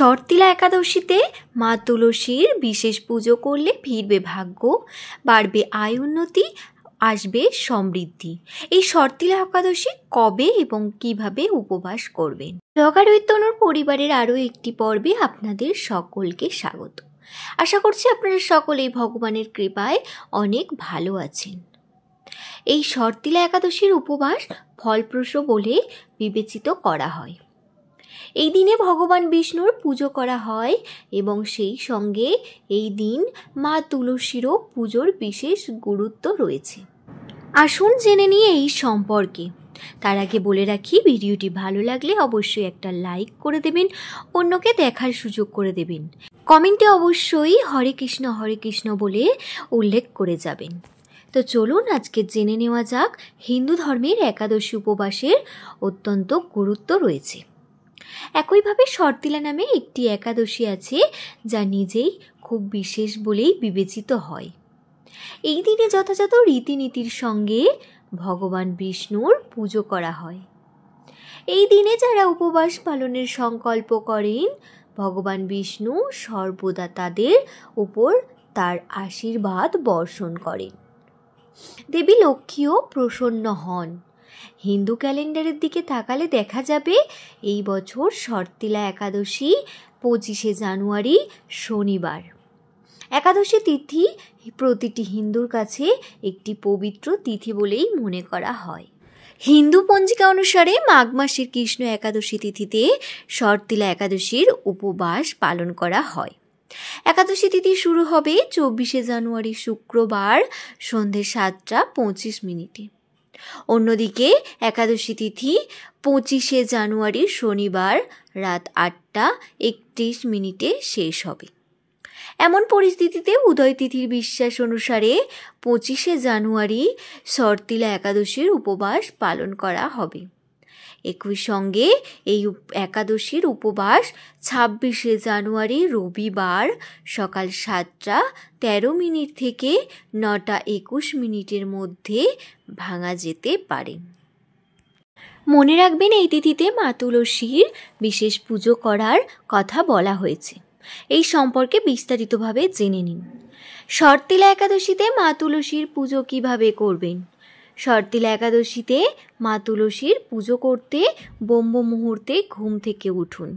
শর্তিলা একাদশীতে মা তুলসীর বিশেষ পুজো করলে ফিরবে ভাগ্য, বাড়বে আয় উন্নতি, আসবে সমৃদ্ধি। এই শর্তিলা একাদশী কবে এবং কিভাবে উপবাস করবেন? জগাড়ৈতনুর পরিবারের আরও একটি পর্বে আপনাদের সকলকে স্বাগত। আশা করছি আপনারা সকলেই ভগবানের কৃপায় অনেক ভালো আছেন। এই শর্তিলা একাদশীর উপবাস ফলপ্রসূ বলে বিবেচিত করা হয়। এই দিনে ভগবান বিষ্ণুর পুজো করা হয় এবং সেই সঙ্গে এই দিন মা তুলসীরও পুজোর বিশেষ গুরুত্ব রয়েছে। আসুন জেনে নিই এই সম্পর্কে। তার আগে বলে রাখি, ভিডিওটি ভালো লাগলে অবশ্যই একটা লাইক করে দেবেন, অন্যকে দেখার সুযোগ করে দেবেন। কমেন্টে অবশ্যই হরে কৃষ্ণ বলে উল্লেখ করে যাবেন। তো চলুন আজকে জেনে নেওয়া যাক হিন্দু ধর্মের একাদশী উপবাসের অত্যন্ত গুরুত্ব রয়েছে। একইভাবে শর্তিলা নামে একটি একাদশী আছে যা নিজেই খুব বিশেষ বলেই বিবেচিত হয়। এই দিনে যথাযথ রীতিনীতির সঙ্গে ভগবান বিষ্ণুর পুজো করা হয়। এই দিনে যারা উপবাস পালনের সংকল্প করেন, ভগবান বিষ্ণু সর্বদা তাদের উপর তার আশীর্বাদ বর্ষণ করেন। দেবী লক্ষ্মীও প্রসন্ন হন। হিন্দু ক্যালেন্ডারের দিকে তাকালে দেখা যাবে এই বছর শর্তিলা একাদশী 25শে জানুয়ারি শনিবার। একাদশী তিথি প্রতিটি হিন্দুর কাছে একটি পবিত্র তিথি বলেই মনে করা হয়। হিন্দু পঞ্জিকা অনুসারে মাঘ মাসের কৃষ্ণ একাদশী তিথিতে শর্তিলা একাদশীর উপবাস পালন করা হয়। একাদশী তিথি শুরু হবে 24শে জানুয়ারি শুক্রবার সন্ধে 7:25। অন্যদিকে একাদশী তিথি 25শে জানুয়ারি শনিবার রাত 8:31 শেষ হবে। এমন পরিস্থিতিতে উদয় তিথির বিশ্বাস অনুসারে 25শে জানুয়ারি শর্তিলা একাদশীর উপবাস পালন করা হবে। একই সঙ্গে এই একাদশীর উপবাস 26শে জানুয়ারি রবিবার সকাল 7:13 থেকে 9:21 মধ্যে ভাঙা যেতে পারে। মনে রাখবেন, এই তিথিতে মা তুলসীর বিশেষ পুজো করার কথা বলা হয়েছে। এই সম্পর্কে বিস্তারিতভাবে জেনে নিন। শর্তিলা একাদশীতে মা তুলসীর পুজো কিভাবে করবেন? শর্তিলা একাদশীতে মা তুলসীর পুজো করতে ব্রহ্ম মুহূর্তে ঘুম থেকে উঠুন।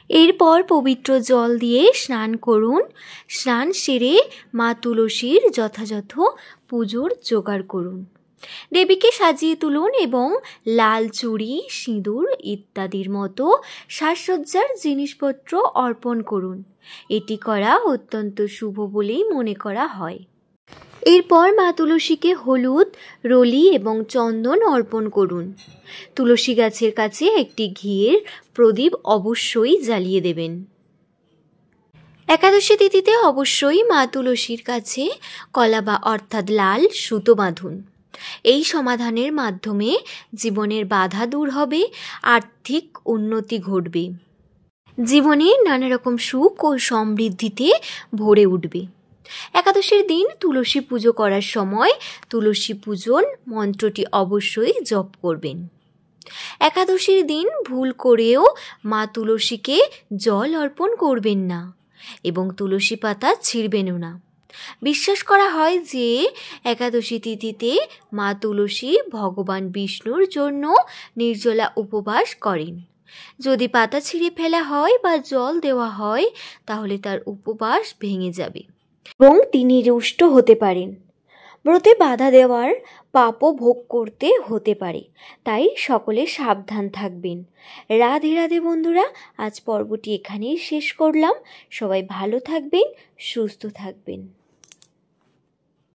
এরপর পবিত্র জল দিয়ে স্নান করুন। স্নান সেরে মা তুলসীর যথাযথ পুজোর জোগাড় করুন। দেবীকে সাজিয়ে তুলুন এবং লাল চুড়ি, সিঁদুর ইত্যাদির মতো সাজসজ্জার জিনিসপত্র অর্পণ করুন। এটি করা অত্যন্ত শুভ বলেই মনে করা হয়। এরপর মা তুলসীকে হলুদ, রলি এবং চন্দন অর্পণ করুন। তুলসী গাছের কাছে একটি ঘিয়ের প্রদীপ অবশ্যই জ্বালিয়ে দেবেন। একাদশী তিথিতে অবশ্যই মা তুলসীর কাছে কলা অর্থাৎ লাল সুতো বাঁধুন। এই সমাধানের মাধ্যমে জীবনের বাধা দূর হবে, আর্থিক উন্নতি ঘটবে, জীবনে নানা রকম সুখ ও সমৃদ্ধিতে ভরে উঠবে। একাদশীর দিন তুলসী পুজো করার সময় তুলসী পূজন মন্ত্রটি অবশ্যই জপ করবেন। একাদশীর দিন ভুল করেও মা তুলসীকে জল অর্পণ করবেন না এবং তুলসী পাতা ছিঁড়বেনও না। বিশ্বাস করা হয় যে একাদশী তিথিতে মা তুলসী ভগবান বিষ্ণুর জন্য নির্জলা উপবাস করেন। যদি পাতা ছিঁড়ে ফেলা হয় বা জল দেওয়া হয় তাহলে তার উপবাস ভেঙে যাবে এবং তিনি রুষ্ট হতে পারেন। ব্রতে বাধা দেওয়ার পাপও ভোগ করতে হতে পারে, তাই সকলে সাবধান থাকবেন। রাধে রাধে বন্ধুরা, আজ পর্বটি এখানেই শেষ করলাম। সবাই ভালো থাকবেন, সুস্থ থাকবেন।